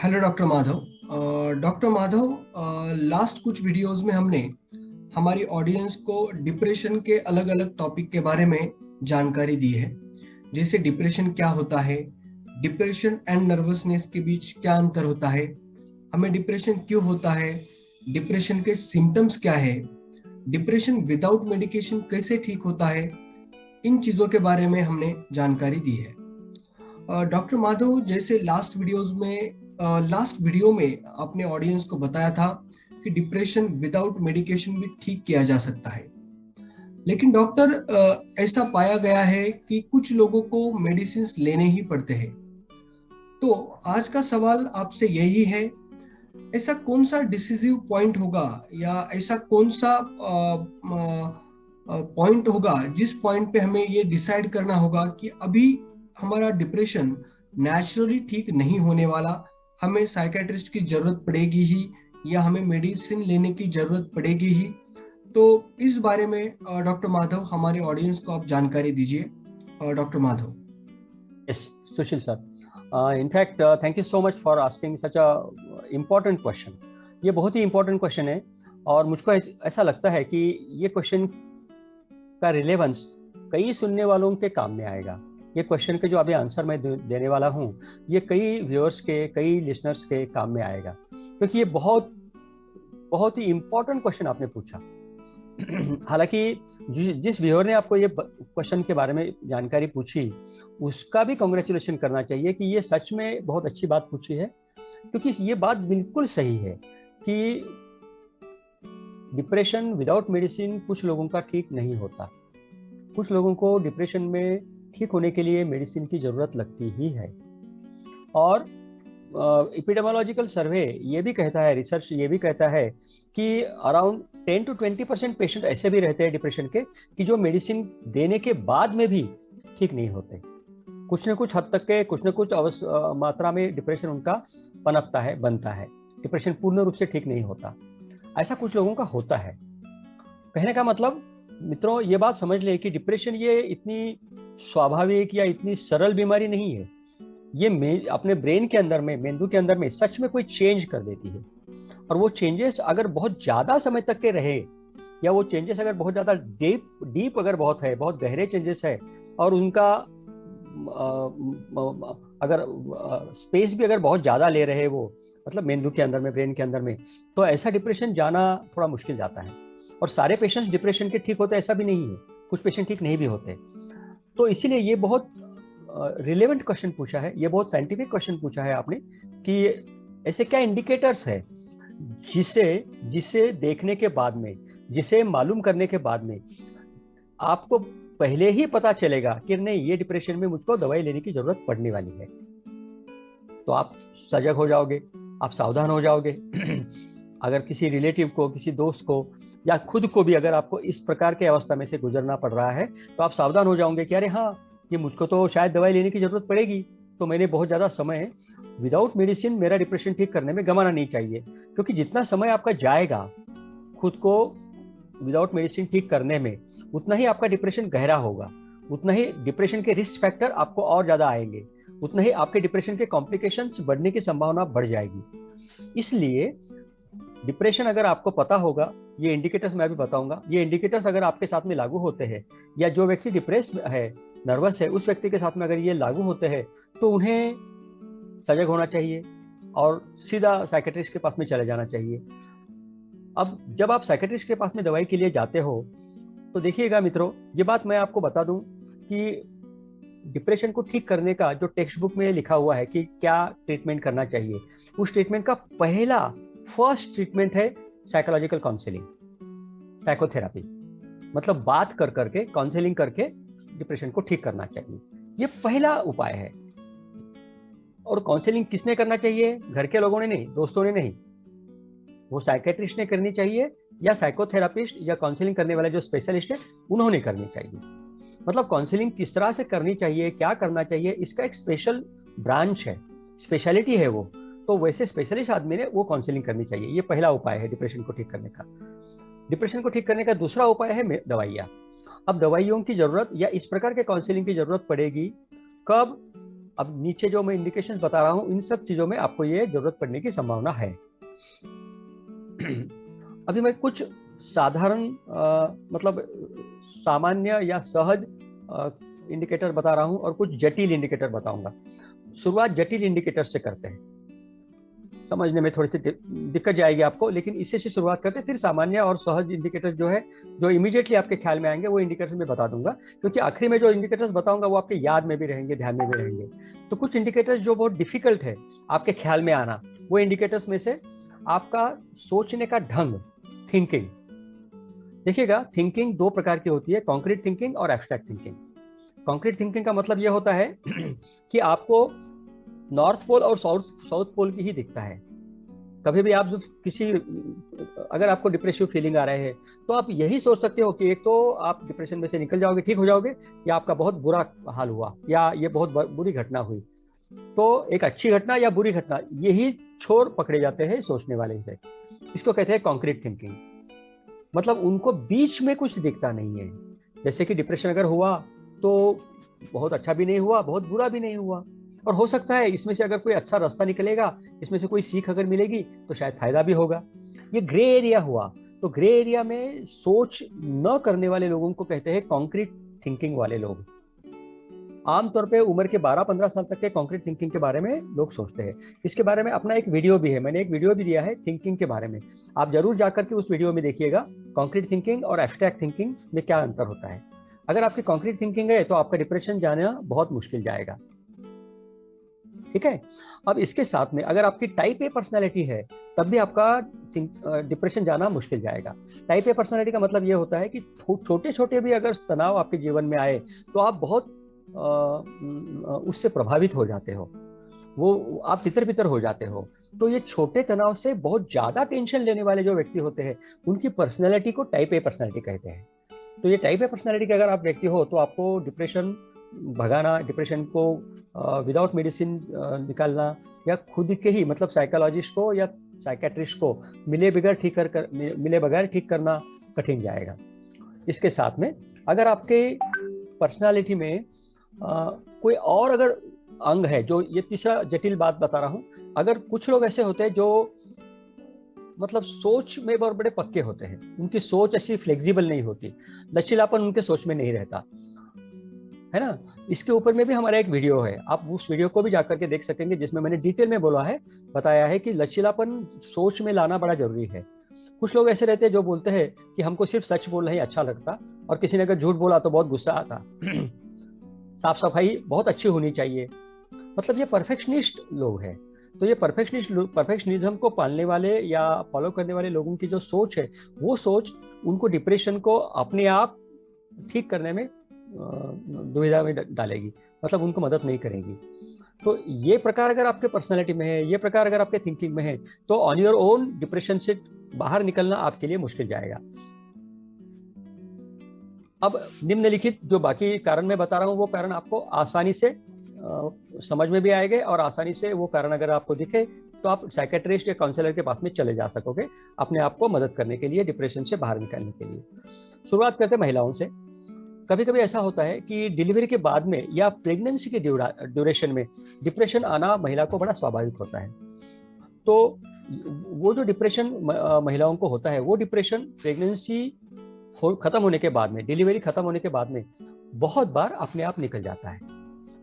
Hello doctor Madhav. Doctor Madhav, last कुछ videos में हमने हमारी ऑडियंस को डिप्रेशन के अलग अलग टॉपिक के बारे में जानकारी दी है। जैसे डिप्रेशन क्या होता है, डिप्रेशन एंड नर्वसनेस के बीच क्या अंतर होता है, हमें डिप्रेशन क्यों होता है, डिप्रेशन के सिम्टम्स क्या है, डिप्रेशन विदाउट मेडिकेशन कैसे ठीक होता है, इन चीज़ों के बारे में हमने जानकारी दी है। डॉक्टर माधव, जैसे लास्ट वीडियो में आपने ऑडियंस को बताया था कि डिप्रेशन विदाउट मेडिकेशन भी ठीक किया जा सकता है, लेकिन डॉक्टर ऐसा पाया गया है कि कुछ लोगों को मेडिसिन लेने ही पड़ते हैं। तो आज का सवाल आपसे यही है, ऐसा कौन सा डिसिसिव पॉइंट होगा या ऐसा कौन सा पॉइंट होगा जिस पॉइंट पे हमें ये डिसाइड करना होगा कि अभी हमारा डिप्रेशन नेचुरली ठीक नहीं होने वाला, हमें साइकेट्रिस्ट की जरूरत पड़ेगी ही या हमें मेडिसिन लेने की जरूरत पड़ेगी ही। तो इस बारे में डॉक्टर माधव हमारे ऑडियंस को आप जानकारी दीजिए। Doctor Madhav. Yes, Sushil sir. In fact, thank you so much for asking such a important question. ये बहुत ही important question है और मुझको ऐसा लगता है कि ये question का रिलेवेंस कई सुनने वालों के काम में आएगा। ये क्वेश्चन के जो अभी आंसर मैं देने वाला हूँ ये कई व्यूअर्स के, कई लिसनर्स के काम में आएगा, क्योंकि ये बहुत बहुत ही इम्पोर्टेंट क्वेश्चन आपने पूछा। हालांकि जिस व्यूअर ने आपको ये क्वेश्चन के बारे में जानकारी पूछी उसका भी कांग्रेचुलेशन करना चाहिए कि ये सच में बहुत अच्छी बात पूछी है, क्योंकि ये बात बिल्कुल सही है कि डिप्रेशन विदाउट मेडिसिन कुछ लोगों का ठीक नहीं होता। कुछ लोगों को डिप्रेशन में ठीक होने के लिए मेडिसिन की जरूरत लगती ही है। और एपिडेमियोलॉजिकल सर्वे ये भी कहता है, रिसर्च ये भी कहता है कि अराउंड 10 to 20% पेशेंट ऐसे भी रहते हैं डिप्रेशन के कि जो मेडिसिन देने के बाद में भी ठीक नहीं होते। कुछ न कुछ हद तक के, कुछ न कुछ मात्रा में डिप्रेशन उनका पनपता है, बनता है। डिप्रेशन पूर्ण रूप से ठीक नहीं होता, ऐसा कुछ लोगों का होता है। कहने का मतलब मित्रों, ये बात समझ ले कि डिप्रेशन ये इतनी स्वाभाविक या इतनी सरल बीमारी नहीं है। ये अपने ब्रेन के अंदर में, मेंदु के अंदर में सच में कोई चेंज कर देती है। और वो चेंजेस अगर बहुत ज्यादा समय तक के रहे या वो चेंजेस अगर बहुत ज्यादा डीप अगर बहुत है, बहुत गहरे चेंजेस है और उनका अगर स्पेस भी अगर बहुत ज्यादा ले रहे वो, मतलब मेंदु के अंदर में, ब्रेन के अंदर में, तो ऐसा डिप्रेशन जाना थोड़ा मुश्किल जाता है। और सारे पेशेंट्स डिप्रेशन के ठीक होते ऐसा भी नहीं है, कुछ पेशेंट ठीक नहीं भी होते। तो इसीलिए ये बहुत रिलेवेंट क्वेश्चन पूछा है, ये बहुत साइंटिफिक क्वेश्चन पूछा है आपने कि ऐसे क्या इंडिकेटर्स है जिसे देखने के बाद में, जिसे मालूम करने के बाद में आपको पहले ही पता चलेगा कि नहीं, ये डिप्रेशन में मुझको दवाई लेने की जरूरत पड़ने वाली है। तो आप सजग हो जाओगे, आप सावधान हो जाओगे। अगर किसी रिलेटिव को, किसी दोस्त को या खुद को भी अगर आपको इस प्रकार के अवस्था में से गुजरना पड़ रहा है तो आप सावधान हो जाओगे कि अरे हाँ, ये मुझको तो शायद दवाई लेने की जरूरत पड़ेगी, तो मैंने बहुत ज़्यादा समय विदाउट मेडिसिन मेरा डिप्रेशन ठीक करने में गंवाना नहीं चाहिए। क्योंकि जितना समय आपका जाएगा खुद को विदाउट मेडिसिन ठीक करने में, उतना ही आपका डिप्रेशन गहरा होगा, उतना ही डिप्रेशन के रिस्क फैक्टर आपको और ज़्यादा आएंगे, उतना ही आपके डिप्रेशन के कॉम्प्लिकेशंस बढ़ने की संभावना बढ़ जाएगी। इसलिए डिप्रेशन अगर आपको पता होगा, ये इंडिकेटर्स मैं भी बताऊंगा, ये इंडिकेटर्स अगर आपके साथ में लागू होते हैं या जो व्यक्ति डिप्रेस है, नर्वस है, उस व्यक्ति के साथ में अगर ये लागू होते हैं तो उन्हें सजग होना चाहिए और सीधा साइकेट्रिस्ट के पास में चले जाना चाहिए। अब जब आप साइकेट्रिस्ट के पास में दवाई के लिए जाते हो तो देखिएगा मित्रों, ये बात मैं आपको बता दूं कि डिप्रेशन को ठीक करने का जो टेक्स्ट बुक में लिखा हुआ है कि क्या ट्रीटमेंट करना चाहिए, उस ट्रीटमेंट का फर्स्ट ट्रीटमेंट है साइकोलॉजिकल काउंसलिंग, साइकोथेरेपी। मतलब बात कर करके, काउंसलिंग करके डिप्रेशन को ठीक करना चाहिए, ये पहला उपाय है। और काउंसलिंग किसने करना चाहिए? घर के लोगों ने नहीं, दोस्तों ने नहीं, वो साइकेट्रिस्ट ने करनी चाहिए या साइकोथेरापिस्ट या काउंसलिंग करने वाले जो स्पेशलिस्ट है उन्होंने करनी चाहिए। मतलब काउंसलिंग किस तरह से करनी चाहिए, क्या करना चाहिए, इसका एक स्पेशल ब्रांच है, स्पेशलिटी है वो, तो वैसे स्पेशलिस्ट आदमी ने वो काउंसलिंग करनी चाहिए। ये पहला उपाय है डिप्रेशन को ठीक करने का। डिप्रेशन को ठीक करने का दूसरा उपाय है दवाइयाँ। अब दवाइयों की जरूरत या इस प्रकार के काउंसलिंग की जरूरत पड़ेगी कब? अब नीचे जो मैं इंडिकेशंस बता रहा हूँ, इन सब चीजों में आपको ये जरूरत पड़ने की संभावना है। अभी मैं कुछ साधारण मतलब सामान्य या सहज इंडिकेटर बता रहा हूं और कुछ जटिल इंडिकेटर बताऊंगा। शुरुआत जटिल इंडिकेटर से करते हैं, समझने में थोड़ी सी दिक्कत जाएगी आपको, लेकिन इससे से शुरुआत करते हैं, फिर सामान्य और सहज इंडिकेटर जो है, जो इमीडिएटली आपके ख्याल में आएंगे, वो इंडिकेटर्स मैं बता दूंगा, क्योंकि आखिरी में जो इंडिकेटर्स बताऊंगा वो आपके याद में भी रहेंगे, ध्यान में भी रहेंगे। तो कुछ इंडिकेटर्स जो बहुत डिफिकल्ट है आपके ख्याल में आना, वो इंडिकेटर्स में से आपका सोचने का ढंग, थिंकिंग। देखिएगा, थिंकिंग दो प्रकार की होती है, कॉन्क्रीट थिंकिंग और एब्स्ट्रैक्ट थिंकिंग। कॉन्क्रीट थिंकिंग का मतलब यह होता है कि आपको नॉर्थ पोल और साउथ पोल की ही दिखता है। कभी भी आप अगर आपको डिप्रेसिव फीलिंग आ रहे हैं, तो आप यही सोच सकते हो कि एक तो आप डिप्रेशन में से निकल जाओगे, ठीक हो जाओगे, या आपका बहुत बुरा हाल हुआ, या ये बहुत बुरी घटना हुई। तो एक अच्छी घटना या बुरी घटना, यही छोर पकड़े जाते हैं सोचने वाले से। इसको कहते हैं कॉन्क्रीट थिंकिंग। मतलब उनको बीच में कुछ दिखता नहीं है। जैसे कि डिप्रेशन अगर हुआ तो बहुत अच्छा भी नहीं हुआ, बहुत बुरा भी नहीं हुआ, और हो सकता है इसमें से अगर कोई अच्छा रास्ता निकलेगा, इसमें से कोई सीख अगर मिलेगी तो शायद फायदा भी होगा। ये ग्रे एरिया हुआ। तो ग्रे एरिया में सोच न करने वाले लोगों को कहते हैं कॉन्क्रीट थिंकिंग वाले लोग। आमतौर पे उम्र के 12-15 साल तक के कॉन्क्रीट थिंकिंग के बारे में लोग सोचते हैं। इसके बारे में अपना एक वीडियो भी है, मैंने एक वीडियो भी दिया है थिंकिंग के बारे में, आप जरूर जाकर के उस वीडियो में देखिएगा, कॉन्क्रीट थिंकिंग और एब्स्ट्रैक्ट थिंकिंग में क्या अंतर होता है। अगर आपकी कॉन्क्रीट थिंकिंग है तो आपका डिप्रेशन जाना बहुत मुश्किल जाएगा। ठीक है। अब इसके साथ में अगर आपकी टाइप ए पर्सनैलिटी है, तब भी आपका डिप्रेशन जाना मुश्किल जाएगा। टाइप ए पर्सनैलिटी का मतलब ये होता है कि छोटे छोटे भी अगर तनाव आपके जीवन में आए तो आप बहुत उससे प्रभावित हो जाते हो, वो आप तितर बितर हो जाते हो। तो ये छोटे तनाव से बहुत ज्यादा टेंशन लेने वाले जो व्यक्ति होते हैं, उनकी पर्सनैलिटी को टाइप ए पर्सनैलिटी कहते हैं। तो ये टाइप ए पर्सनैलिटी के अगर आप व्यक्ति हो, तो आपको डिप्रेशन भगाना, डिप्रेशन को विदाउट मेडिसिन निकालना, या खुद के ही मतलब साइकोलॉजिस्ट को या साइकेट्रिस्ट को मिले बगैर ठीक करना कठिन जाएगा। इसके साथ में अगर आपके पर्सनालिटी में कोई और अगर अंग है, जो ये तीसरा जटिल बात बता रहा हूं, अगर कुछ लोग ऐसे होते हैं जो मतलब सोच में बहुत बड़े पक्के होते हैं, उनकी सोच ऐसी फ्लेक्सिबल नहीं होती, लचीलापन उनके सोच में नहीं रहता है ना। इसके ऊपर में भी हमारा एक वीडियो है, आप उस वीडियो को भी जाकर के देख सकेंगे, जिसमें मैंने डिटेल में बताया है कि लचीलापन सोच में लाना बड़ा जरूरी है। कुछ लोग ऐसे रहते हैं जो बोलते हैं कि हमको सिर्फ सच बोलना ही अच्छा लगता, और किसी ने अगर झूठ बोला तो बहुत गुस्सा आता। साफ सफाई बहुत अच्छी होनी चाहिए, मतलब ये परफेक्शनिस्ट लोग हैं। तो ये परफेक्शनिज्म को पालने वाले या फॉलो करने वाले लोगों की जो सोच है, वो सोच उनको डिप्रेशन को अपने आप ठीक करने में दुविधा में डालेगी, मतलब उनको मदद नहीं करेगी। तो ये प्रकार अगर आपके पर्सनालिटी में है, ये प्रकार अगर आपके थिंकिंग में है, तो ऑन योर ओन डिप्रेशन से बाहर निकलना आपके लिए मुश्किल जाएगा। अब निम्नलिखित जो बाकी कारण मैं बता रहा हूँ, वो कारण आपको आसानी से समझ में भी आएंगे, और आसानी से वो कारण अगर आपको दिखे तो आप साइकेट्रिस्ट या काउंसलर के पास में चले जा सकोगे अपने आप को मदद करने के लिए, डिप्रेशन से बाहर निकलने के लिए। शुरुआत करते हैं महिलाओं से। कभी कभी ऐसा होता है कि डिलीवरी के बाद में या प्रेगनेंसी के ड्यूरेशन में डिप्रेशन आना महिला को बड़ा स्वाभाविक होता है। तो वो जो डिप्रेशन महिलाओं को होता है, वो डिप्रेशन प्रेगनेंसी खत्म होने के बाद में, डिलीवरी खत्म होने के बाद में बहुत बार अपने आप निकल जाता है।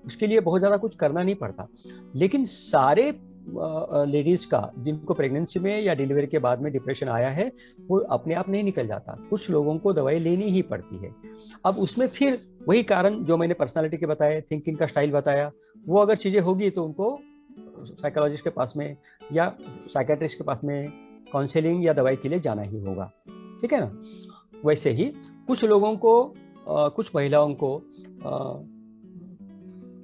उसके लिए बहुत ज़्यादा कुछ करना नहीं पड़ता। लेकिन सारे लेडीज का जिनको प्रेगनेंसी में या डिलीवरी के बाद में डिप्रेशन आया है, वो अपने आप नहीं निकल जाता, कुछ लोगों को दवाई लेनी ही पड़ती है। अब उसमें फिर वही कारण जो मैंने पर्सनालिटी के बताए, थिंकिंग का स्टाइल बताया, वो अगर चीज़ें होगी तो उनको साइकोलॉजिस्ट के पास में या साइकेट्रिस्ट के पास में काउंसलिंग या दवाई के लिए जाना ही होगा। ठीक है ना। वैसे ही कुछ लोगों को कुछ महिलाओं को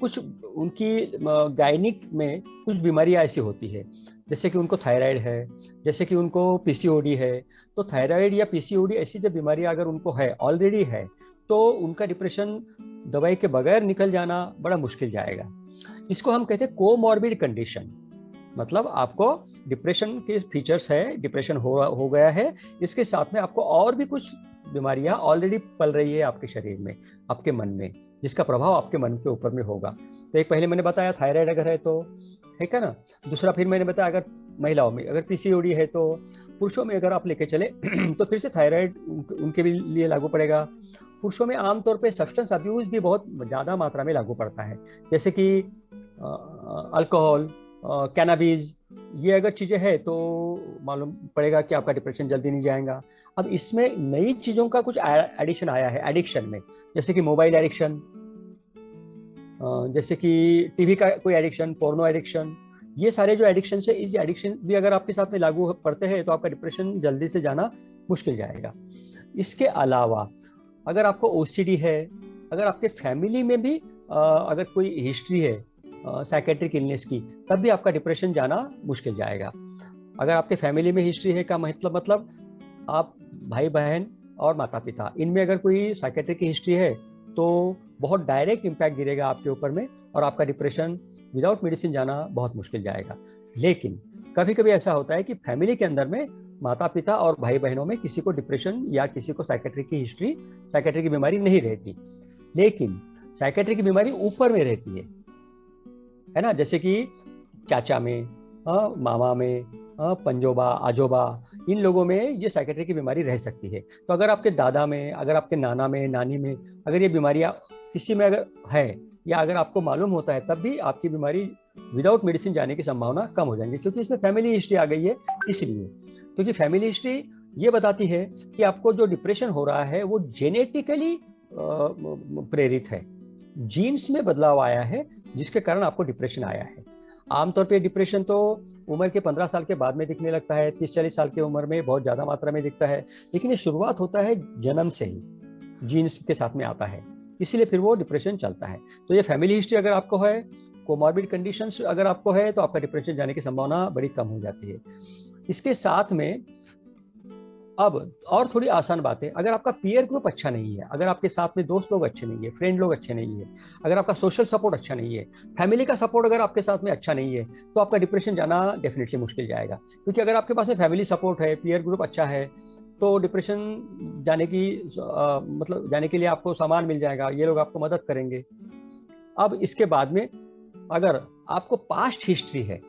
कुछ उनकी गायनिक में कुछ बीमारियां ऐसी होती है, जैसे कि उनको थायराइड है, जैसे कि उनको पीसीओडी है। तो थायराइड या पीसीओडी ऐसी जो बीमारियां अगर उनको है, ऑलरेडी है, तो उनका डिप्रेशन दवाई के बगैर निकल जाना बड़ा मुश्किल जाएगा। इसको हम कहते हैं कोमॉर्बिड कंडीशन। मतलब आपको डिप्रेशन के फीचर्स है, डिप्रेशन हो गया है, इसके साथ में आपको और भी कुछ बीमारियां ऑलरेडी पल रही है आपके शरीर में, आपके मन में, जिसका प्रभाव आपके मन के ऊपर में होगा। तो एक पहले मैंने बताया थायराइड अगर है तो, ठीक है ना। दूसरा फिर मैंने बताया अगर महिलाओं में अगर पीसीओडी है तो, पुरुषों में अगर आप लेके चले तो फिर से थायराइड उनके भी लिए लागू पड़ेगा। पुरुषों में आमतौर पे सब्सटेंस अब्यूज भी बहुत ज़्यादा मात्रा में लागू पड़ता है, जैसे कि अल्कोहल, कैनाबीज, ये अगर चीज़ें हैं तो मालूम पड़ेगा कि आपका डिप्रेशन जल्दी नहीं जाएगा। अब इसमें नई चीज़ों का कुछ एडिशन आया है एडिक्शन में, जैसे कि मोबाइल एडिक्शन, जैसे कि टीवी का कोई एडिक्शन, पोर्नो एडिक्शन, ये सारे जो एडिक्शन है, इस एडिक्शन भी अगर आपके साथ में लागू पड़ते हैं तो आपका डिप्रेशन जल्दी से जाना मुश्किल जाएगा। इसके अलावा अगर आपको ओसीडी है, अगर आपके फैमिली में भी अगर कोई हिस्ट्री है साइकेट्रिक इलनेस की, तब भी आपका डिप्रेशन जाना मुश्किल जाएगा। अगर आपके फैमिली में हिस्ट्री है का मतलब आप भाई बहन और माता पिता, इनमें अगर कोई साइकेट्रिक की हिस्ट्री है तो बहुत डायरेक्ट इम्पैक्ट गिरेगा आपके ऊपर में, और आपका डिप्रेशन विदाउट मेडिसिन जाना बहुत मुश्किल जाएगा। लेकिन कभी कभी ऐसा होता है कि फैमिली के अंदर में माता पिता और भाई बहनों में किसी को डिप्रेशन या किसी को साइकेट्रिक की हिस्ट्री, साइकेट्रिक की बीमारी नहीं रहती, लेकिन साइकेट्रिक की बीमारी ऊपर में रहती है ना, जैसे कि चाचा में, मामा में, पंजोबा, आजोबा, इन लोगों में ये साइकेट्रिक की बीमारी रह सकती है। तो अगर आपके दादा में, अगर आपके नाना में, नानी में अगर ये बीमारियां किसी में अगर है, या अगर आपको मालूम होता है, तब भी आपकी बीमारी विदाउट मेडिसिन जाने की संभावना कम हो जाएगी, क्योंकि इसमें फैमिली हिस्ट्री आ गई है। इसलिए क्योंकि फैमिली हिस्ट्री ये बताती है कि आपको जो डिप्रेशन हो रहा है वो जेनेटिकली प्रेरित है, जीन्स में बदलाव आया है जिसके कारण आपको डिप्रेशन आया है। आमतौर पे डिप्रेशन तो उम्र के 15 साल के बाद में दिखने लगता है, 30-40 साल की उम्र में बहुत ज़्यादा मात्रा में दिखता है, लेकिन ये शुरुआत होता है जन्म से ही, जीन्स के साथ में आता है, इसलिए फिर वो डिप्रेशन चलता है। तो ये फैमिली हिस्ट्री अगर आपको है, कोमॉर्बिड कंडीशंस अगर आपको है, तो आपका डिप्रेशन जाने की संभावना बड़ी कम हो जाती है। इसके साथ में अब और थोड़ी आसान बात है, अगर आपका पीयर ग्रुप अच्छा नहीं है, अगर आपके साथ में दोस्त लोग अच्छे नहीं है, फ्रेंड लोग अच्छे नहीं है, अगर आपका सोशल सपोर्ट अच्छा नहीं है, फैमिली का सपोर्ट अगर आपके साथ में अच्छा नहीं है, तो आपका डिप्रेशन जाना डेफिनेटली मुश्किल जाएगा। क्योंकि अगर आपके पास में फैमिली सपोर्ट है, पीयर ग्रुप अच्छा है, तो डिप्रेशन जाने की मतलब जाने के लिए आपको सामान मिल जाएगा, ये लोग आपको मदद करेंगे। अब इसके बाद में अगर आपको पास्ट हिस्ट्री है,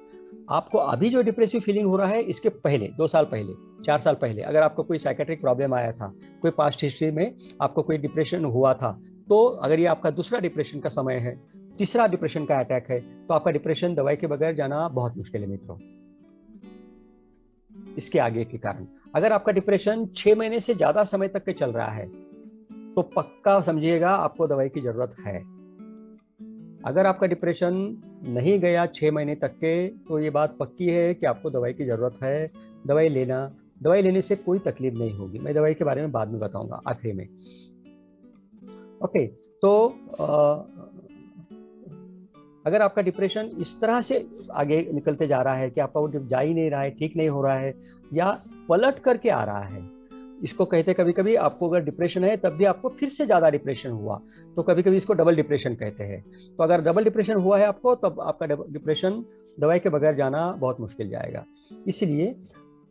आपको अभी जो डिप्रेसिव फीलिंग हो रहा है इसके पहले 2 साल पहले, 4 साल पहले अगर आपको कोई साइकेट्रिक प्रॉब्लम आया था, कोई पास्ट हिस्ट्री में आपको कोई डिप्रेशन हुआ था, तो अगर ये आपका दूसरा डिप्रेशन का समय है, तीसरा डिप्रेशन का अटैक है, तो आपका डिप्रेशन दवाई के बगैर जाना बहुत मुश्किल है मित्रों। इसके आगे के कारण अगर आपका डिप्रेशन 6 महीने से ज्यादा समय तक के चल रहा है, तो पक्का समझिएगा आपको दवाई की जरूरत है। अगर आपका डिप्रेशन नहीं गया 6 महीने तक के, तो ये बात पक्की है कि आपको दवाई की ज़रूरत है। दवाई लेना, दवाई लेने से कोई तकलीफ नहीं होगी, मैं दवाई के बारे में बाद में बताऊंगा आखिरी में। ओके, तो अगर आपका डिप्रेशन इस तरह से आगे निकलते जा रहा है कि आपका वो जा ही नहीं रहा है, ठीक नहीं हो रहा है, या पलट करके आ रहा है, इसको कहते कभी कभी आपको अगर डिप्रेशन है तब भी आपको फिर से ज़्यादा डिप्रेशन हुआ, तो कभी कभी इसको डबल डिप्रेशन कहते हैं। तो अगर डबल डिप्रेशन हुआ है आपको, तब आपका डिप्रेशन दवाई के बगैर जाना बहुत मुश्किल जाएगा। इसलिए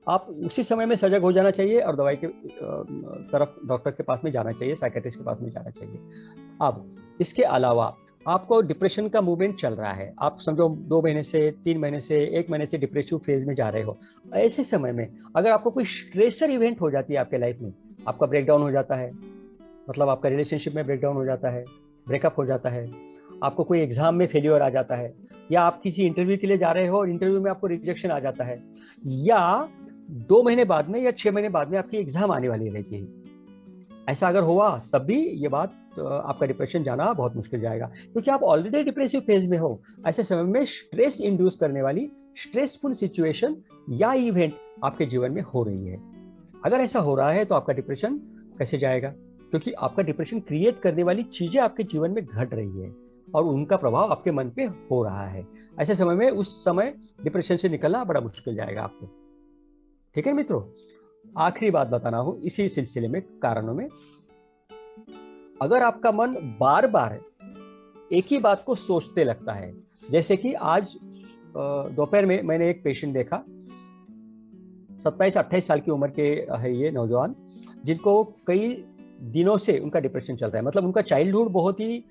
आप उसी समय में सजग हो जाना चाहिए और दवाई के तरफ डॉक्टर के पास में जाना चाहिए, साइकेट्रिस्ट के पास में जाना चाहिए। अब इसके अलावा आपको डिप्रेशन का मूवमेंट चल रहा है, आप समझो 2 महीने से, 3 महीने से, 1 महीने से डिप्रेसिव फेज में जा रहे हो, ऐसे समय में अगर आपको कोई स्ट्रेसर इवेंट हो जाती है आपके लाइफ में, आपका ब्रेकडाउन हो जाता है, मतलब आपका रिलेशनशिप में ब्रेकडाउन हो जाता है, ब्रेकअप हो जाता है, आपको कोई एग्जाम में फेल्योर आ जाता है, या आप किसी इंटरव्यू के लिए जा रहे हो और इंटरव्यू में आपको रिजेक्शन आ जाता है, या 2 महीने बाद में या 6 महीने बाद में आपकी एग्जाम आने वाली रहती है, ऐसा अगर हुआ तब भी ये बात आपका डिप्रेशन जाना बहुत मुश्किल जाएगा, क्योंकि आप ऑलरेडी डिप्रेसिव फेज में हो। ऐसे समय में स्ट्रेस इंड्यूस करने वाली स्ट्रेसफुल सिचुएशन या इवेंट आपके जीवन में हो रही है। अगर ऐसा हो रहा है तो आपका डिप्रेशन कैसे जाएगा, क्योंकि आपका डिप्रेशन क्रिएट करने वाली चीजें आपके जीवन में घट रही है और उनका प्रभाव आपके मन पे हो रहा है। ऐसे समय में उस समय डिप्रेशन से निकलना बड़ा मुश्किल जाएगा आपको। ठीक है मित्रों, आखिरी बात बताना हो इसी सिलसिले में कारणों में, अगर आपका मन बार बार एक ही बात को सोचते लगता है, जैसे कि आज दोपहर में मैंने एक पेशेंट देखा, 27-28 साल की उम्र के है ये नौजवान, जिनको कई दिनों से उनका डिप्रेशन चल रहा है, मतलब उनका चाइल्डहुड बहुत ही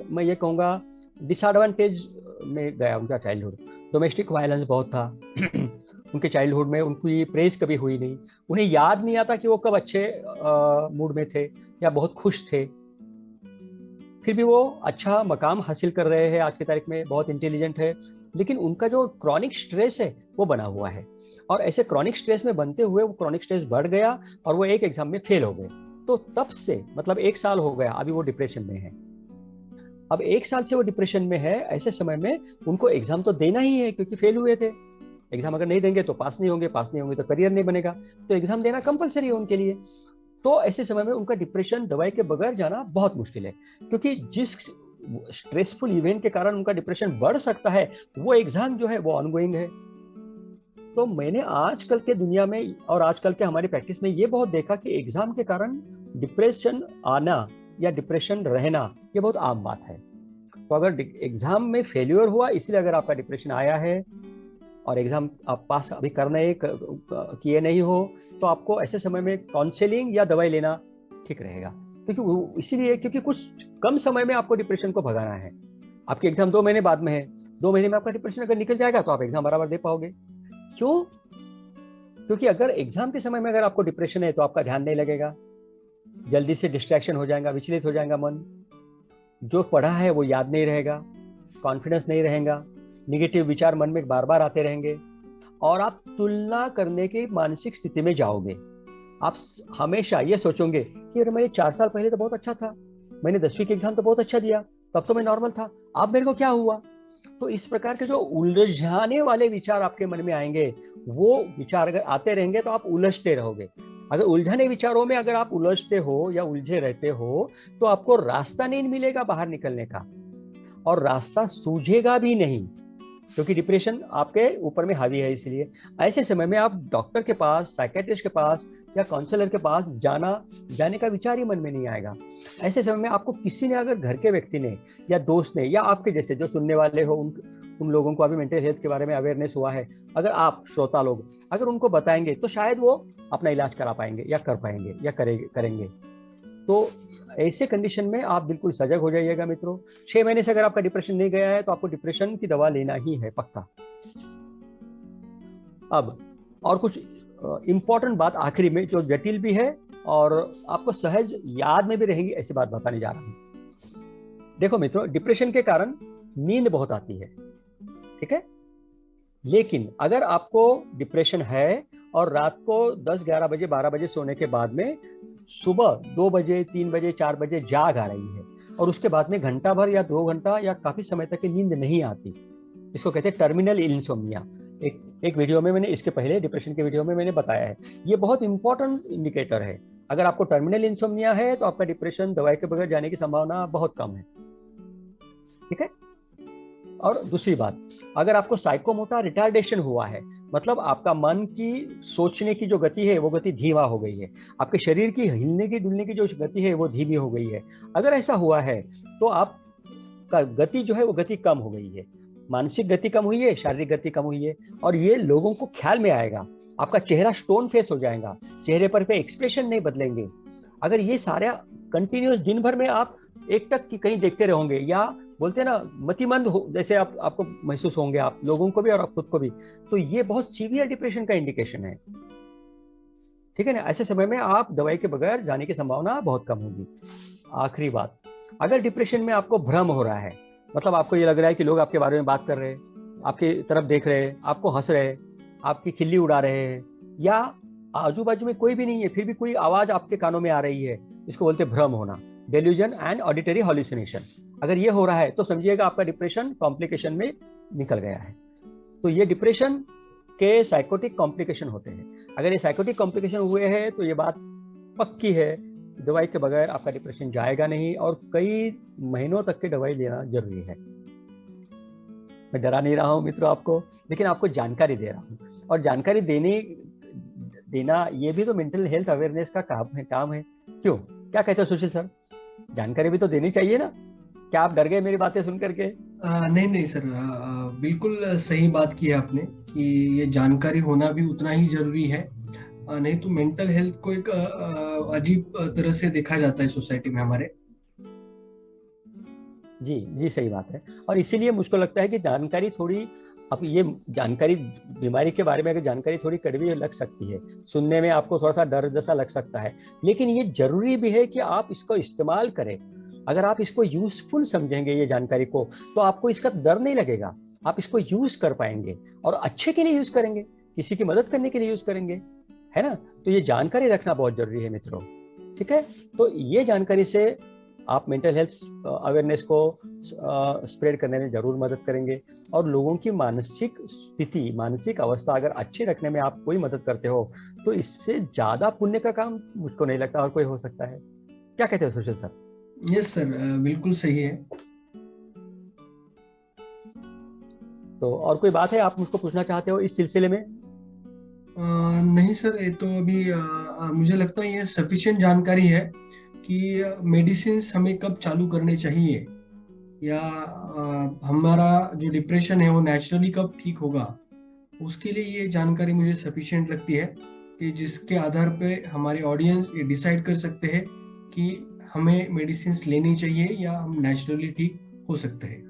मैं ये कहूँगा डिसएडवांटेज में गया उनका चाइल्डहुड। डोमेस्टिक वायलेंस बहुत था उनके चाइल्डहुड में, उनकी प्रेज कभी हुई नहीं, उन्हें याद नहीं आता कि वो कब अच्छे मूड में थे या बहुत खुश थे। फिर भी वो अच्छा मकाम हासिल कर रहे हैं आज की तारीख में, बहुत इंटेलिजेंट है, लेकिन उनका जो क्रॉनिक स्ट्रेस है वो बना हुआ है, और ऐसे क्रॉनिक स्ट्रेस में बनते हुए वो क्रॉनिक स्ट्रेस बढ़ गया और वो एक एग्जाम में फेल हो गए। तो तब से मतलब 1 साल हो गया, अभी वो डिप्रेशन में है। अब 1 साल से वो डिप्रेशन में है, ऐसे समय में उनको एग्जाम तो देना ही है क्योंकि फेल हुए थे। एग्जाम अगर नहीं देंगे तो पास नहीं होंगे, पास नहीं होंगे तो करियर नहीं बनेगा, तो एग्जाम देना कंपलसरी है उनके लिए। तो ऐसे समय में उनका डिप्रेशन दवाई के बगैर जाना बहुत मुश्किल है, क्योंकि जिस स्ट्रेसफुल इवेंट के कारण उनका डिप्रेशन बढ़ सकता है वो एग्जाम जो है वो ऑनगोइंग है। तो मैंने आजकल के दुनिया में और आजकल के हमारी प्रैक्टिस में ये बहुत देखा कि एग्जाम के कारण डिप्रेशन आना या डिप्रेशन रहना ये बहुत आम बात है। तो अगर एग्जाम में फेल्यूर हुआ इसलिए अगर आपका डिप्रेशन आया है और एग्जाम आप पास अभी करने किए नहीं हो, तो आपको ऐसे समय में काउंसलिंग या दवाई लेना ठीक रहेगा, क्योंकि इसीलिए क्योंकि कुछ कम समय में आपको डिप्रेशन को भगाना है। आपके एग्जाम 2 महीने बाद में है, 2 महीने में आपका डिप्रेशन अगर निकल जाएगा तो आप एग्जाम बराबर दे पाओगे। क्यों? क्योंकि अगर एग्जाम के समय में अगर आपको डिप्रेशन है तो आपका ध्यान नहीं लगेगा, जल्दी से डिस्ट्रैक्शन हो जाएगा, विचलित हो जाएगा मन, जो पढ़ा है वो याद नहीं रहेगा, कॉन्फिडेंस नहीं रहेगा, निगेटिव विचार मन में बार बार आते रहेंगे और आप तुलना करने की मानसिक स्थिति में जाओगे। आप हमेशा ये सोचोगे कि अरे मैं 4 साल पहले तो बहुत अच्छा था, मैंने 10वीं के एग्जाम तो बहुत अच्छा दिया, तब तो मैं नॉर्मल था, अब मेरे को क्या हुआ। तो इस प्रकार के जो उलझाने वाले विचार आपके मन में आएंगे, वो विचार अगर आते रहेंगे तो आप उलझते रहोगे। अगर उलझाने विचारों में अगर आप उलझते हो या उलझे रहते हो तो आपको रास्ता नहीं मिलेगा बाहर निकलने का, और रास्ता सूझेगा भी नहीं, क्योंकि डिप्रेशन आपके ऊपर में हावी है। इसलिए ऐसे समय में आप डॉक्टर के पास, साइकेट्रिस्ट के पास या काउंसलर के पास जाने का विचार ही मन में नहीं आएगा। ऐसे समय में आपको किसी ने, अगर घर के व्यक्ति ने या दोस्त ने या आपके जैसे जो सुनने वाले हो उन लोगों को अभी मेंटल हेल्थ के बारे में अवेयरनेस हुआ है, अगर आप श्रोता लोग अगर उनको बताएंगे तो शायद वो अपना इलाज करा पाएंगे या कर पाएंगे या करेंगे। तो ऐसे कंडीशन में आप बिल्कुल सजग हो जाइएगा मित्रों। 6 महीने से अगर आपका डिप्रेशन नहीं गया है तो आपको डिप्रेशन की दवा लेना ही है पक्का। अब और कुछ इंपॉर्टेंट बात आखिरी में जो जटिल भी है और आपको सहज याद में भी रहेंगी, ऐसी बात बताने जा रहा हूं। देखो मित्रों, डिप्रेशन के कारण नींद बहुत आती है, ठीक है, लेकिन अगर आपको डिप्रेशन है और रात को 10, 11 बजे, 12 बजे सोने के बाद में सुबह 2 बजे, 3 बजे, 4 बजे जाग आ रही है और उसके बाद में घंटा भर या 2 घंटा या काफी समय तक की नींद नहीं आती, इसको कहते हैं टर्मिनल इंसोम्निया। एक वीडियो में मैंने, इसके पहले डिप्रेशन के वीडियो में मैंने बताया है, ये बहुत इंपॉर्टेंट इंडिकेटर है। अगर आपको टर्मिनल इंसोम्निया है तो आपका डिप्रेशन दवाई के बगैर जाने की संभावना बहुत कम है, ठीक है। और दूसरी बात, अगर आपको साइकोमोटर रिटार्डेशन हुआ है, मतलब आपका मन की सोचने की जो गति है वो गति धीमा हो गई है, आपके शरीर की हिलने की डुलने की जो गति है वो धीमी हो गई है, अगर ऐसा हुआ है तो आपका गति जो है वो गति कम हो गई है, मानसिक गति कम हुई है, शारीरिक गति कम हुई है, और ये लोगों को ख्याल में आएगा। आपका चेहरा स्टोन फेस हो जाएगा, चेहरे पर पे एक्सप्रेशन नहीं बदलेंगे। अगर ये सारा कंटिन्यूस दिन भर में आप एकटक की कहीं देखते रहोगे या बोलते हैं ना मतिमंद हो जैसे आपको महसूस होंगे, आप लोगों को भी और आप खुद को भी, तो ये बहुत सीवियर डिप्रेशन का इंडिकेशन है, ठीक है ना। ऐसे समय में आप दवाई के बगैर जाने की संभावना बहुत कम होगी। आखिरी बात, अगर डिप्रेशन में आपको भ्रम हो रहा है, मतलब आपको ये लग रहा है कि लोग आपके बारे में बात कर रहे हैं, आपकी तरफ देख रहे हैं, आपको हंस रहे हैं, आपकी खिल्ली उड़ा रहे हैं, या आजू बाजू में कोई भी नहीं है फिर भी कोई आवाज आपके कानों में आ रही है, इसको बोलते हैं भ्रम होना, डेल्यूजन एंड ऑडिटरी हॉल्यूसिनेशन। अगर ये हो रहा है तो समझिएगा आपका डिप्रेशन कॉम्प्लिकेशन में निकल गया है। तो ये डिप्रेशन के साइकोटिक कॉम्प्लिकेशन होते हैं। अगर ये साइकोटिक कॉम्प्लिकेशन हुए हैं तो ये बात पक्की है, दवाई के बगैर आपका डिप्रेशन जाएगा नहीं और कई महीनों तक की दवाई लेना जरूरी है। मैं डरा नहीं रहा हूँ मित्रों आपको, लेकिन आपको जानकारी दे रहा हूँ, और जानकारी देना ये भी तो मेंटल हेल्थ अवेयरनेस का काम है। क्यों, क्या कहते हो सुशील सर, जानकारी भी तो देनी चाहिए ना? क्या आप डर गए मेरी बातें सुन करके? नहीं सर, बिल्कुल सही बात की है आपने कि ये जानकारी होना भी उतना ही जरूरी है। नहीं तो मेंटल हेल्थ को एक अजीब तरह से देखा जाता है सोसाइटी में हमारे। जी जी, सही बात है। और इसीलिए मुझको लगता है कि जानकारी थोड़ी, अब ये जानकारी, बीमारी के बारे में अगर जानकारी थोड़ी कड़वी लग सकती है, सुनने में आपको थोड़ा सा डर जैसा लग सकता है, लेकिन ये जरूरी भी है कि आप इसको इस्तेमाल करें। अगर आप इसको यूजफुल समझेंगे ये जानकारी को, तो आपको इसका डर नहीं लगेगा, आप इसको यूज कर पाएंगे और अच्छे के लिए यूज करेंगे, किसी की मदद करने के लिए यूज करेंगे, है ना। तो ये जानकारी रखना बहुत जरूरी है मित्रों, ठीक है। तो ये जानकारी से आप मेंटल हेल्थ अवेयरनेस को स्प्रेड करने में जरूर मदद करेंगे, और लोगों की मानसिक स्थिति, मानसिक अवस्था अगर अच्छी रखने में आप कोई मदद करते हो, तो इससे ज्यादा पुण्य का काम मुझको नहीं लगता और कोई हो सकता है। क्या कहते हो सुशील सर? यस सर, बिल्कुल सही है। तो और कोई बात है आप मुझको पूछना चाहते हो इस सिलसिले में? नहीं सर, ये तो अभी मुझे लगता है ये सफिशिएंट जानकारी है कि मेडिसिन हमें कब चालू करने चाहिए, या हमारा जो डिप्रेशन है वो नेचुरली कब ठीक होगा। उसके लिए ये जानकारी मुझे सफिशिएंट लगती है कि जिसके आधार पे हमारे ऑडियंस ये डिसाइड कर सकते हैं कि हमें मेडिसिन लेनी चाहिए या हम नेचुरली ठीक हो सकते हैं।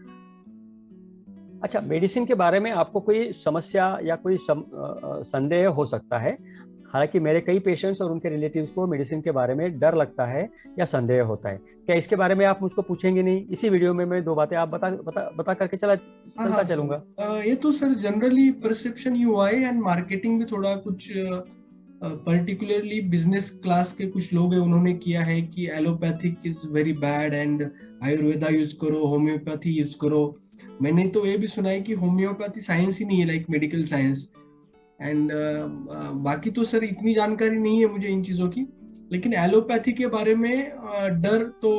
अच्छा, मेडिसिन के बारे में आपको कोई समस्या या कोई संदेह हो सकता है। हालांकि मेरे कई पेशेंट्स और उनके रिलेटिव्स को मेडिसिन के बारे में डर लगता है या संदेह होता है। क्या इसके बारे में आप मुझको पूछेंगे नहीं? इसी वीडियो में मैं दो बातें आप बता करके हाँ चलता हाँ चलूंगा। सर, ये तो सर जनरली परसेप्शन ही हुआ है, एंड मार्केटिंग भी थोड़ा कुछ पर्टिकुलरली बिजनेस क्लास के कुछ लोग हैं, उन्होंने किया है कि allopathic is very bad and Ayurveda use करो, होम्योपैथी यूज करो। मैंने तो ये भी सुना है कि होम्योपैथी साइंस ही नहीं है, लाइक मेडिकल साइंस। एंड बाकी तो सर इतनी जानकारी नहीं है मुझे इन चीजों की, लेकिन एलोपैथी के बारे में डर तो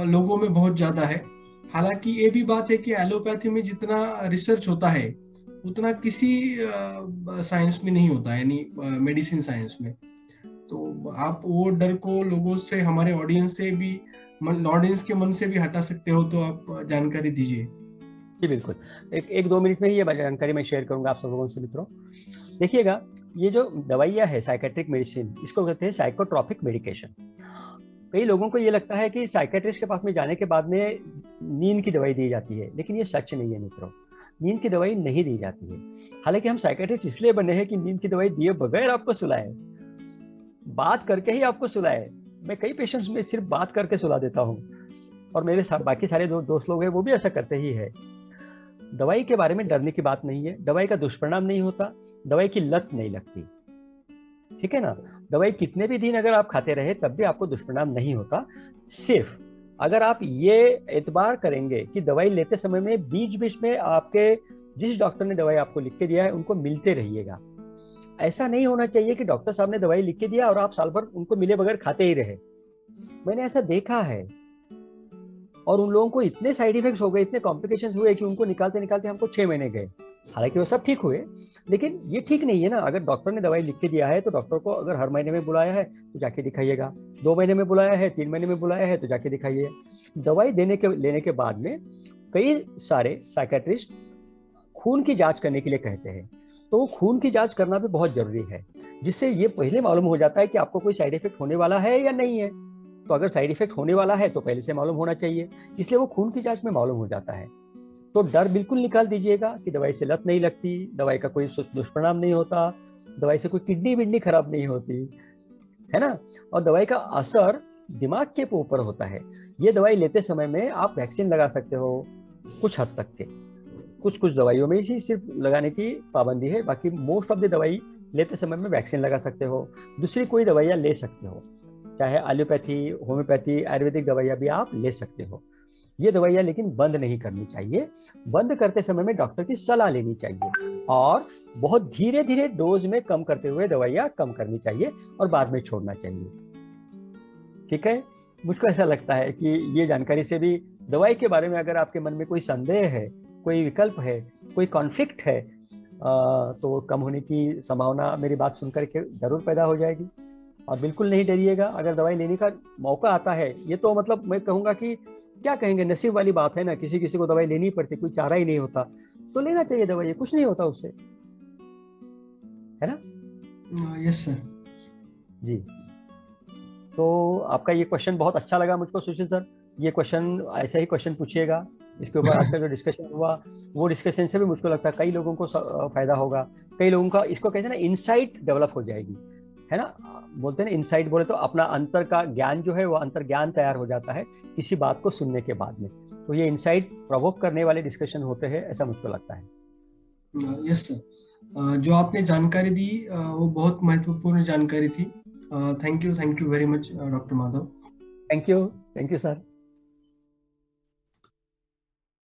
लोगों में बहुत ज्यादा है। हालांकि ये भी बात है कि एलोपैथी में जितना रिसर्च होता है उतना किसी साइंस में नहीं होता है, यानी मेडिसिन साइंस में। तो आप वो डर को लोगों से, हमारे ऑडियंस से भी, ऑडियंस के मन से भी हटा सकते हो, तो आप जानकारी दीजिए। जी बिल्कुल। एक दो मिनट में ही ये जानकारी मैं शेयर करूंगा आप सब लोगों से मित्रों। देखिएगा, ये जो दवाइयाँ है साइकेट्रिक मेडिसिन, इसको कहते हैं साइकोट्रॉपिक मेडिकेशन। कई लोगों को ये लगता है कि साइकेट्रिस्ट के पास में जाने के बाद में नींद की दवाई दी जाती है, लेकिन ये सच नहीं है मित्रों। नींद की दवाई नहीं दी जाती है। हालांकि हम साइकेट्रिस्ट इसलिए बने हैं कि नींद की दवाई दिए बगैर आपको सुलाए, बात करके ही आपको सुलाए। मैं कई पेशेंट्स में सिर्फ बात करके सुला देता हूँ, और मेरे साथ बाकी सारे दोस्त लोग हैं वो भी ऐसा करते ही है। दवाई के बारे में डरने की बात नहीं है, दवाई का दुष्परिणाम नहीं होता, दवाई की लत नहीं लगती, ठीक है ना। दवाई कितने भी दिन अगर आप खाते रहे तब भी आपको दुष्परिणाम नहीं होता। सिर्फ अगर आप ये एतबार करेंगे कि दवाई लेते समय में बीच बीच में आपके जिस डॉक्टर ने दवाई आपको लिख के दिया है उनको मिलते रहिएगा। ऐसा नहीं होना चाहिए कि डॉक्टर साहब ने दवाई लिख के दिया और आप साल भर उनको मिले बगैर खाते ही रहे। मैंने ऐसा देखा है, और उन लोगों को इतने साइड इफेक्ट्स हो गए, इतने कॉम्प्लिकेशंस हुए कि उनको निकालते निकालते हमको 6 महीने गए। हालांकि वो सब ठीक हुए, लेकिन ये ठीक नहीं है ना। अगर डॉक्टर ने दवाई लिख के दिया है तो डॉक्टर को अगर हर महीने में बुलाया है तो जाके दिखाइएगा, 2 महीने में बुलाया है, 3 महीने में बुलाया है तो जाके दिखाइए। दवाई लेने के बाद में कई सारे साइकेट्रिस्ट खून की जांच करने के लिए कहते हैं, तो वो खून की जांच करना भी बहुत जरूरी है, जिससे ये पहले मालूम हो जाता है कि आपको कोई साइड इफेक्ट होने वाला है या नहीं है। तो अगर साइड इफेक्ट होने वाला है तो पहले से मालूम होना चाहिए, इसलिए वो खून की जांच में मालूम हो जाता है। तो डर बिल्कुल निकाल दीजिएगा कि दवाई से लत नहीं लगती, दवाई का कोई दुष्परिणाम नहीं होता, दवाई से कोई किडनी विडनी खराब नहीं होती, है ना। और दवाई का असर दिमाग के ऊपर होता है। ये दवाई लेते समय में आप वैक्सीन लगा सकते हो कुछ हद तक के, कुछ कुछ दवाइयों में ही सिर्फ लगाने की पाबंदी है, बाकी मोस्ट ऑफ द दवाई लेते समय में वैक्सीन लगा सकते हो। दूसरी कोई दवाइयाँ ले सकते हो, चाहे एलोपैथी, होम्योपैथी, आयुर्वेदिक दवाइयाँ भी आप ले सकते हो। ये दवाइयाँ लेकिन बंद नहीं करनी चाहिए। बंद करते समय में डॉक्टर की सलाह लेनी चाहिए, और बहुत धीरे धीरे डोज में कम करते हुए दवाइयाँ कम करनी चाहिए और बाद में छोड़ना चाहिए, ठीक है। मुझको ऐसा लगता है कि ये जानकारी से भी दवाई के बारे में अगर आपके मन में कोई संदेह है, कोई विकल्प है, कोई कॉन्फ्लिक्ट है, तो कम होने की संभावना मेरी बात सुनकर के जरूर पैदा हो जाएगी। और बिल्कुल नहीं डरिएगा अगर दवाई लेने का मौका आता है। ये तो मतलब मैं कहूँगा कि क्या कहेंगे, नसीब वाली बात है ना, किसी किसी को दवाई लेनी पड़ती, कोई चारा ही नहीं होता, तो लेना चाहिए दवाई, कुछ नहीं होता उससे, है ना। Yes sir. जी। तो आपका ये क्वेश्चन बहुत अच्छा लगा मुझको सुशील सर। ये क्वेश्चन, ऐसा ही क्वेश्चन पूछिएगा। इसके ऊपर आज का जो डिस्कशन हुआ, वो डिस्कशन से भी मुझको लगता है कई लोगों को फायदा होगा। कई लोगों का, इसको कहते हैं ना, इंसाइट डेवलप हो जाएगी, है ना। बोलते हैं ना, इंसाइट बोले तो अपना अंतर का ज्ञान जो है वो अंतर ज्ञान तैयार हो जाता है किसी बात को सुनने के बाद में। तो ये इंसाइट प्रोवोक करने वाले डिस्कशन होते हैं, ऐसा मुझको लगता है। यस सर, जो आपने जानकारी दी वो बहुत महत्वपूर्ण जानकारी थी। Thank you very much doctor Madhav. Thank you sir.